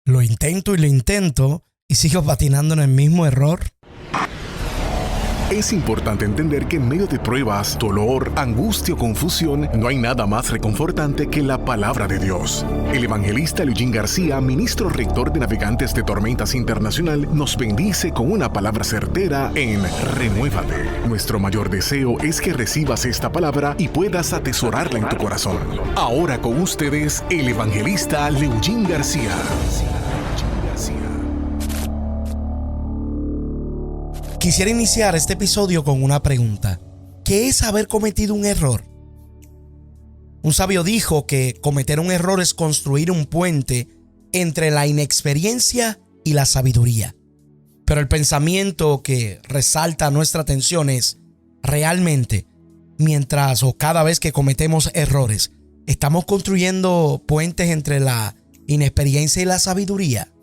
Lo intento y sigo patinando en el mismo error. Es importante entender que en medio de pruebas, dolor, angustia o confusión, no hay nada más reconfortante que la palabra de Dios. El evangelista Eugene García, ministro rector de Navegantes de Tormentas Internacional, nos bendice con una palabra certera en Renuévate. Nuestro mayor deseo es que recibas esta palabra y puedas atesorarla en tu corazón. Ahora con ustedes, el evangelista Eugene García. Quisiera iniciar este episodio con una pregunta. ¿Qué es haber cometido un error? Un sabio dijo que cometer un error es construir un puente entre la inexperiencia y la sabiduría. Pero el pensamiento que resalta nuestra atención es, realmente, mientras o cada vez que cometemos errores, ¿estamos construyendo puentes entre la inexperiencia y la sabiduría?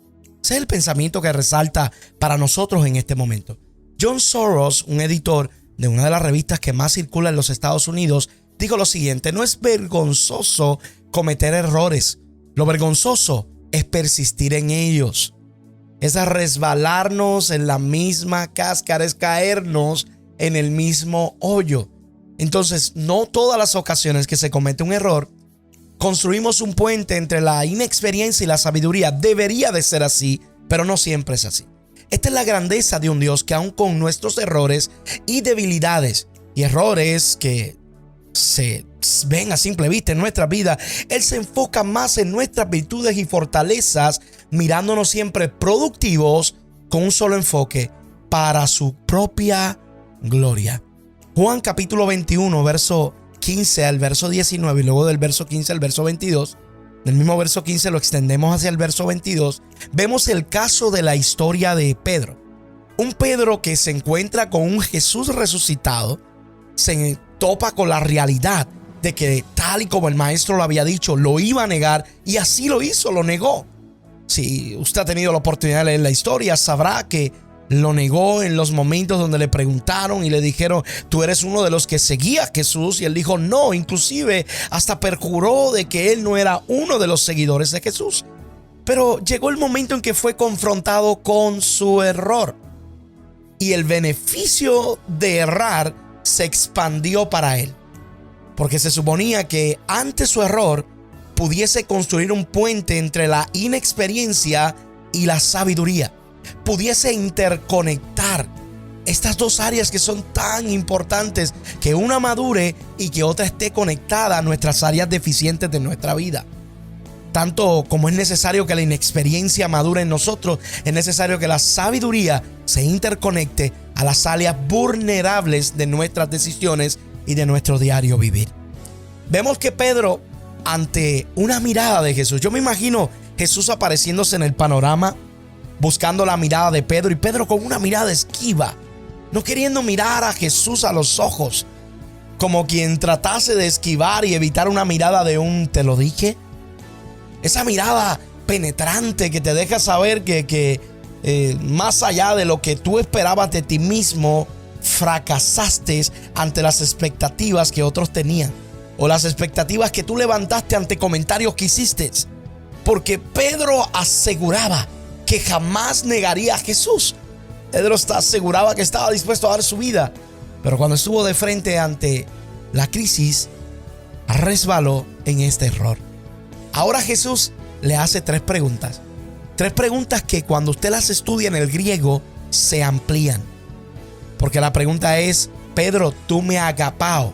Ese es el pensamiento que resalta para nosotros en este momento. John Soros, un editor de una de las revistas que más circula en los Estados Unidos, dijo lo siguiente: no es vergonzoso cometer errores. Lo vergonzoso es persistir en ellos. Es resbalarnos en la misma cáscara, es caernos en el mismo hoyo. Entonces, no todas las ocasiones que se comete un error, construimos un puente entre la inexperiencia y la sabiduría. Debería de ser así, pero no siempre es así. Esta es la grandeza de un Dios que aun con nuestros errores y debilidades y errores que se ven a simple vista en nuestra vida, Él se enfoca más en nuestras virtudes y fortalezas, mirándonos siempre productivos con un solo enfoque para su propia gloria. Juan capítulo 21, verso 15 al verso 19 y luego del verso 15 al verso 22. Del mismo verso 15 lo extendemos hacia el verso 22. Vemos el caso de la historia de Pedro. Un Pedro que se encuentra con un Jesús resucitado, se topa con la realidad de que tal y como el maestro lo había dicho, lo iba a negar, y así lo hizo, lo negó. Si usted ha tenido la oportunidad de leer la historia, sabrá que lo negó en los momentos donde le preguntaron y le dijeron: tú eres uno de los que seguía a Jesús, y él dijo no. Inclusive hasta perjuró de que él no era uno de los seguidores de Jesús. Pero llegó el momento en que fue confrontado con su error, y el beneficio de errar se expandió para él, porque se suponía que ante su error pudiese construir un puente entre la inexperiencia y la sabiduría, pudiese interconectar estas dos áreas que son tan importantes, que una madure y que otra esté conectada a nuestras áreas deficientes de nuestra vida. Tanto como es necesario que la inexperiencia madure en nosotros, es necesario que la sabiduría se interconecte a las áreas vulnerables de nuestras decisiones y de nuestro diario vivir. Vemos que Pedro, ante una mirada de Jesús, yo me imagino Jesús apareciéndose en el panorama, buscando la mirada de Pedro, y Pedro con una mirada esquiva, no queriendo mirar a Jesús a los ojos, como quien tratase de esquivar y evitar una mirada de un "te lo dije". Esa mirada penetrante que te deja saber que más allá de lo que tú esperabas de ti mismo, fracasaste ante las expectativas que otros tenían, o las expectativas que tú levantaste ante comentarios que hiciste. Porque Pedro aseguraba que jamás negaría a Jesús. Pedro aseguraba que estaba dispuesto a dar su vida, pero cuando estuvo de frente ante la crisis, resbaló en este error. Ahora Jesús le hace tres preguntas que cuando usted las estudia en el griego se amplían, porque la pregunta es: Pedro, ¿tú me agapao?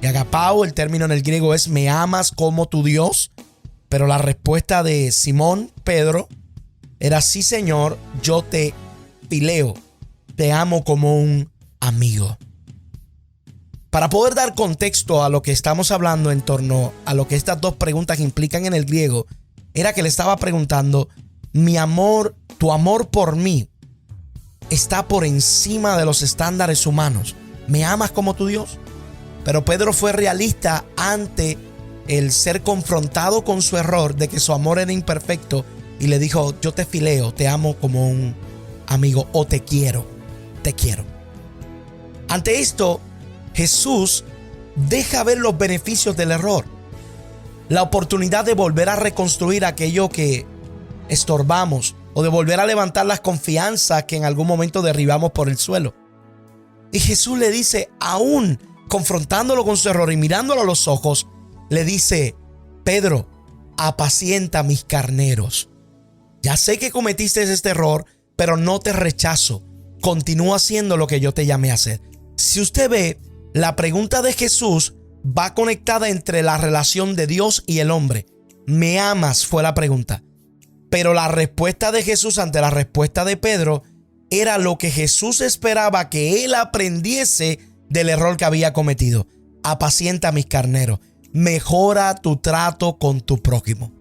Y agapao, el término en el griego es ¿me amas como tu Dios? Pero la respuesta de Simón Pedro era: sí, Señor, yo te fileo, te amo como un amigo. Para poder dar contexto a lo que estamos hablando en torno a lo que estas dos preguntas implican en el griego, era que le estaba preguntando: mi amor, tu amor por mí está por encima de los estándares humanos. ¿Me amas como tu Dios? Pero Pedro fue realista ante el ser confrontado con su error de que su amor era imperfecto, y le dijo: yo te fileo, te amo como un amigo, o te quiero. Ante esto, Jesús deja ver los beneficios del error, la oportunidad de volver a reconstruir aquello que estorbamos o de volver a levantar las confianzas que en algún momento derribamos por el suelo. Y Jesús le dice, aún confrontándolo con su error y mirándolo a los ojos, le dice: Pedro, apacienta mis carneros. Ya sé que cometiste este error, pero no te rechazo. Continúa haciendo lo que yo te llamé a hacer. Si usted ve, la pregunta de Jesús va conectada entre la relación de Dios y el hombre. ¿Me amas? Fue la pregunta. Pero la respuesta de Jesús ante la respuesta de Pedro era lo que Jesús esperaba que él aprendiese del error que había cometido. Apacienta mis carneros. Mejora tu trato con tu prójimo.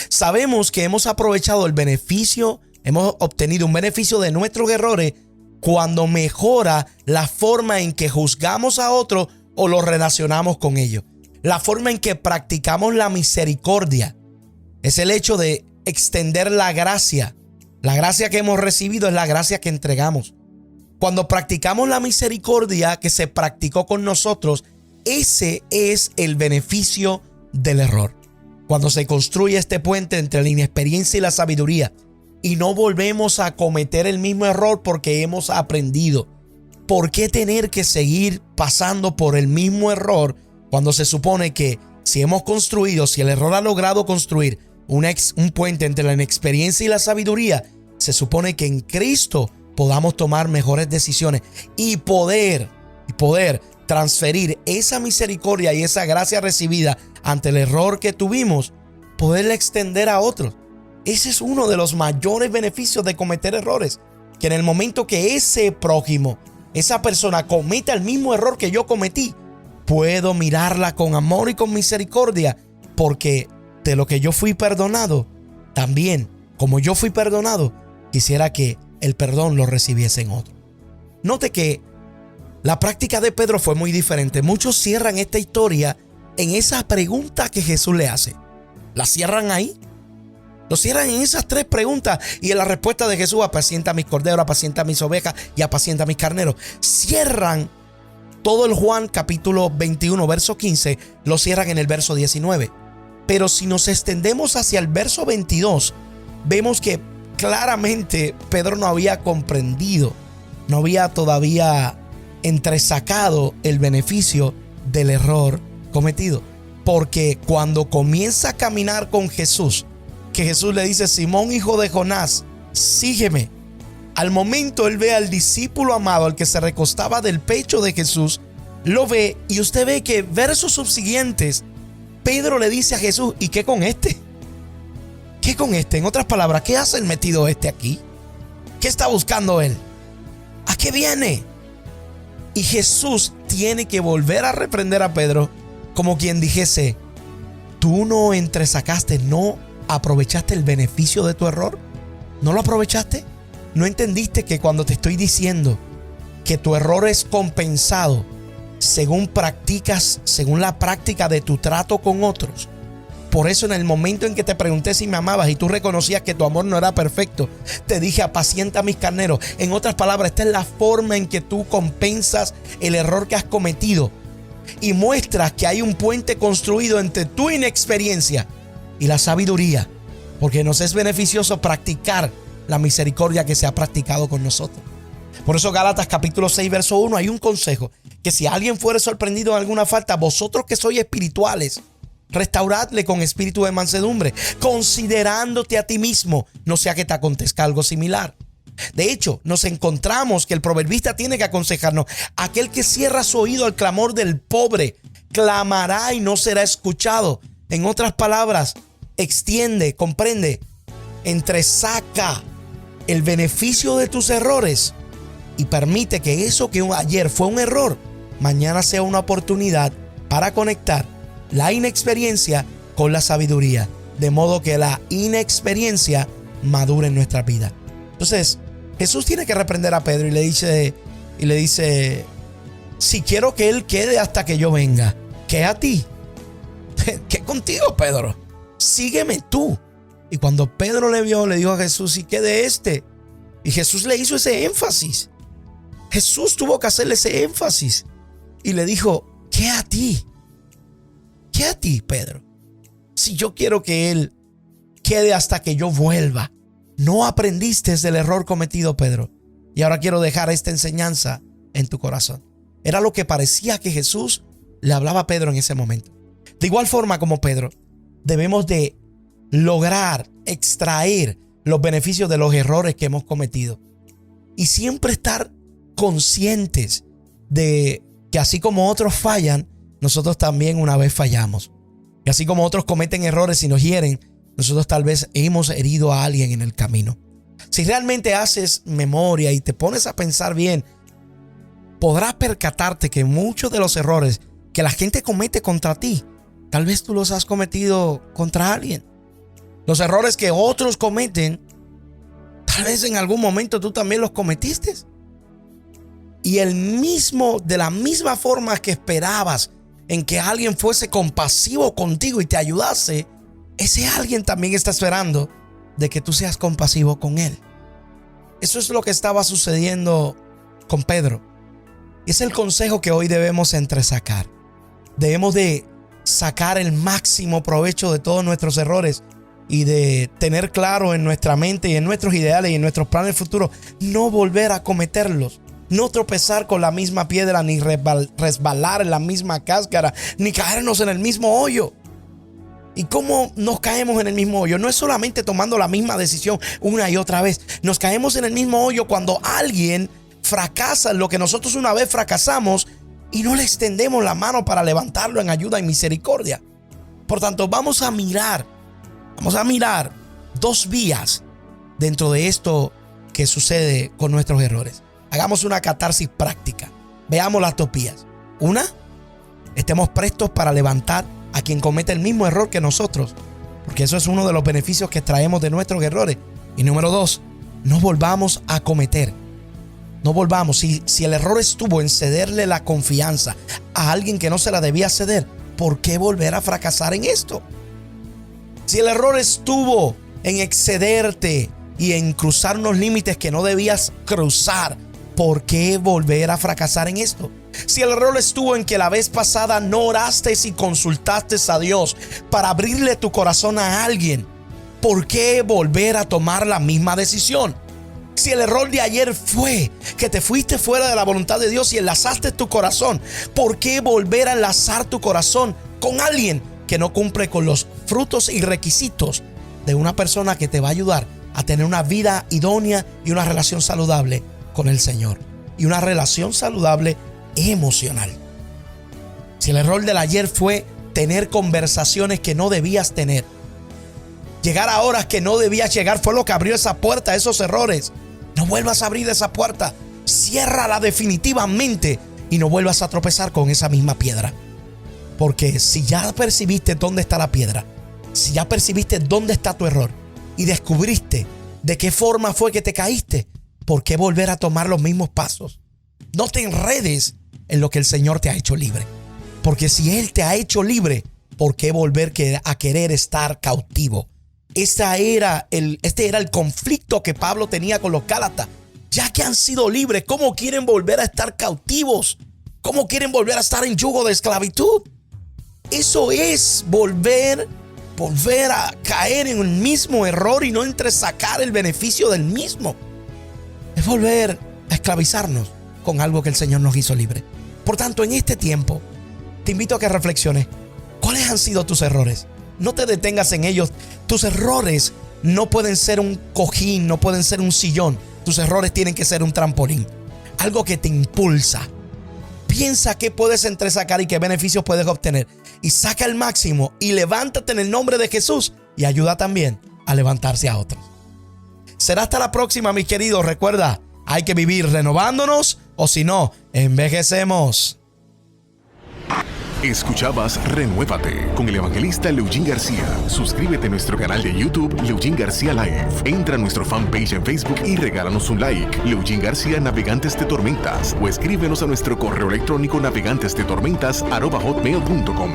Sabemos que hemos aprovechado el beneficio, hemos obtenido un beneficio de nuestros errores cuando mejora la forma en que juzgamos a otros o los relacionamos con ellos. La forma en que practicamos la misericordia es el hecho de extender la gracia. La gracia que hemos recibido es la gracia que entregamos. Cuando practicamos la misericordia que se practicó con nosotros, ese es el beneficio del error. Cuando se construye este puente entre la inexperiencia y la sabiduría y no volvemos a cometer el mismo error porque hemos aprendido. ¿Por qué tener que seguir pasando por el mismo error cuando se supone que si hemos construido, si el error ha logrado construir un puente entre la inexperiencia y la sabiduría, se supone que en Cristo podamos tomar mejores decisiones y poder transferir esa misericordia y esa gracia recibida ante el error que tuvimos, poderla extender a otros? Ese es uno de los mayores beneficios de cometer errores, que en el momento que ese prójimo, esa persona cometa el mismo error que yo cometí, puedo mirarla con amor y con misericordia, porque de lo que yo fui perdonado, también como yo fui perdonado, quisiera que el perdón lo recibiese en otro. Note que la práctica de Pedro fue muy diferente. Muchos cierran esta historia en esa pregunta que Jesús le hace. La cierran ahí. Lo cierran en esas tres preguntas y en la respuesta de Jesús: apacienta mis corderos, apacienta mis ovejas y apacienta mis carneros. Cierran todo el Juan capítulo 21, verso 15, lo cierran en el verso 19. Pero si nos extendemos hacia el verso 22, vemos que claramente Pedro no había comprendido, no había todavía entresacado el beneficio del error cometido. Porque cuando comienza a caminar con Jesús, que Jesús le dice: Simón, hijo de Jonás, sígueme. Al momento él ve al discípulo amado, al que se recostaba del pecho de Jesús, lo ve, y usted ve que versos subsiguientes, Pedro le dice a Jesús: ¿y qué con este? ¿Qué con este? En otras palabras, ¿qué hace el metido este aquí? ¿Qué está buscando él? ¿A qué viene? Y Jesús tiene que volver a reprender a Pedro, como quien dijese: tú no entresacaste, no aprovechaste el beneficio de tu error. ¿No lo aprovechaste? ¿No entendiste que cuando te estoy diciendo que tu error es compensado según la práctica de tu trato con otros? Por eso en el momento en que te pregunté si me amabas y tú reconocías que tu amor no era perfecto, te dije: apacienta mis carneros. En otras palabras, esta es la forma en que tú compensas el error que has cometido y muestras que hay un puente construido entre tu inexperiencia y la sabiduría, porque nos es beneficioso practicar la misericordia que se ha practicado con nosotros. Por eso Gálatas capítulo 6 verso 1 hay un consejo: que si alguien fuere sorprendido en alguna falta, vosotros que sois espirituales, restauradle con espíritu de mansedumbre, considerándote a ti mismo, no sea que te acontezca algo similar. De hecho, nos encontramos que el proverbista tiene que aconsejarnos: aquel que cierra su oído al clamor del pobre, clamará y no será escuchado. En otras palabras, extiende, comprende, entresaca el beneficio de tus errores y permite que eso que ayer fue un error, mañana sea una oportunidad para conectar la inexperiencia con la sabiduría, de modo que la inexperiencia madure en nuestra vida. Entonces, Jesús tiene que reprender a Pedro y le dice: si quiero que él quede hasta que yo venga, ¿qué a ti? ¿Qué contigo, Pedro? Sígueme tú. Y cuando Pedro le vio, le dijo a Jesús: ¿y qué de este? Y Jesús le hizo ese énfasis. Jesús tuvo que hacerle ese énfasis y le dijo: ¿qué a ti? ¿Qué a ti, Pedro? Si yo quiero que él quede hasta que yo vuelva. No aprendiste del error cometido, Pedro. Y ahora quiero dejar esta enseñanza en tu corazón. Era lo que parecía que Jesús le hablaba a Pedro en ese momento. De igual forma como Pedro, debemos de lograr extraer los beneficios de los errores que hemos cometido. Y siempre estar conscientes de que así como otros fallan, nosotros también una vez fallamos. Y así como otros cometen errores y nos hieren, nosotros tal vez hemos herido a alguien en el camino. Si realmente haces memoria y te pones a pensar bien, podrás percatarte que muchos de los errores que la gente comete contra ti, tal vez tú los has cometido contra alguien. Los errores que otros cometen, tal vez en algún momento tú también los cometiste. Y de la misma forma que esperabas en que alguien fuese compasivo contigo y te ayudase, ese alguien también está esperando de que tú seas compasivo con él. Eso es lo que estaba sucediendo con Pedro. Y es el consejo que hoy debemos entresacar. Debemos de sacar el máximo provecho de todos nuestros errores y de tener claro en nuestra mente y en nuestros ideales y en nuestros planes futuros, no volver a cometerlos. No tropezar con la misma piedra, ni resbalar en la misma cáscara, ni caernos en el mismo hoyo. ¿Y cómo nos caemos en el mismo hoyo? No es solamente tomando la misma decisión una y otra vez. Nos caemos en el mismo hoyo cuando alguien fracasa en lo que nosotros una vez fracasamos y no le extendemos la mano para levantarlo en ayuda y misericordia. Por tanto, vamos a mirar dos vías dentro de esto que sucede con nuestros errores. Hagamos una catarsis práctica. Veamos las dos vías. Una, estemos prestos para levantar a quien comete el mismo error que nosotros, porque eso es uno de los beneficios que traemos de nuestros errores. Y número dos, no volvamos a cometer. No volvamos. Si el error estuvo en cederle la confianza a alguien que no se la debía ceder, ¿por qué volver a fracasar en esto? Si el error estuvo en excederte y en cruzar unos límites que no debías cruzar, ¿por qué volver a fracasar en esto? Si el error estuvo en que la vez pasada no oraste y consultaste a Dios para abrirle tu corazón a alguien, ¿por qué volver a tomar la misma decisión? Si el error de ayer fue que te fuiste fuera de la voluntad de Dios y enlazaste tu corazón, ¿por qué volver a enlazar tu corazón con alguien que no cumple con los frutos y requisitos de una persona que te va a ayudar a tener una vida idónea y una relación saludable con el Señor? Y una relación saludable emocional. Si el error del ayer fue tener conversaciones que no debías tener, llegar a horas que no debías llegar, fue lo que abrió esa puerta a esos errores, no vuelvas a abrir esa puerta. Ciérrala definitivamente y no vuelvas a tropezar con esa misma piedra. Porque si ya percibiste dónde está la piedra, si ya percibiste dónde está tu error y descubriste de qué forma fue que te caíste, ¿por qué volver a tomar los mismos pasos? No te enredes en lo que el Señor te ha hecho libre. Porque si Él te ha hecho libre, ¿por qué volver a querer estar cautivo? Este era el conflicto que Pablo tenía con los Gálatas. Ya que han sido libres, ¿cómo quieren volver a estar cautivos? ¿Cómo quieren volver a estar en yugo de esclavitud? Eso es volver a caer en el mismo error y no entresacar el beneficio del mismo. Es volver a esclavizarnos con algo que el Señor nos hizo libre. Por tanto, en este tiempo, te invito a que reflexiones. ¿Cuáles han sido tus errores? No te detengas en ellos. Tus errores no pueden ser un cojín, no pueden ser un sillón. Tus errores tienen que ser un trampolín. Algo que te impulsa. Piensa qué puedes entresacar y qué beneficios puedes obtener. Y saca el máximo y levántate en el nombre de Jesús. Y ayuda también a levantarse a otros. Será hasta la próxima, mis queridos. Recuerda, hay que vivir renovándonos o si no, envejecemos. Escuchabas Renuévate con el evangelista Leugín García. Suscríbete a nuestro canal de YouTube Leugín García Live. Entra a nuestro fanpage en Facebook y regálanos un like. Leugín García, Navegantes de Tormentas. O escríbenos a nuestro correo electrónico navegantesdetormentas@hotmail.com.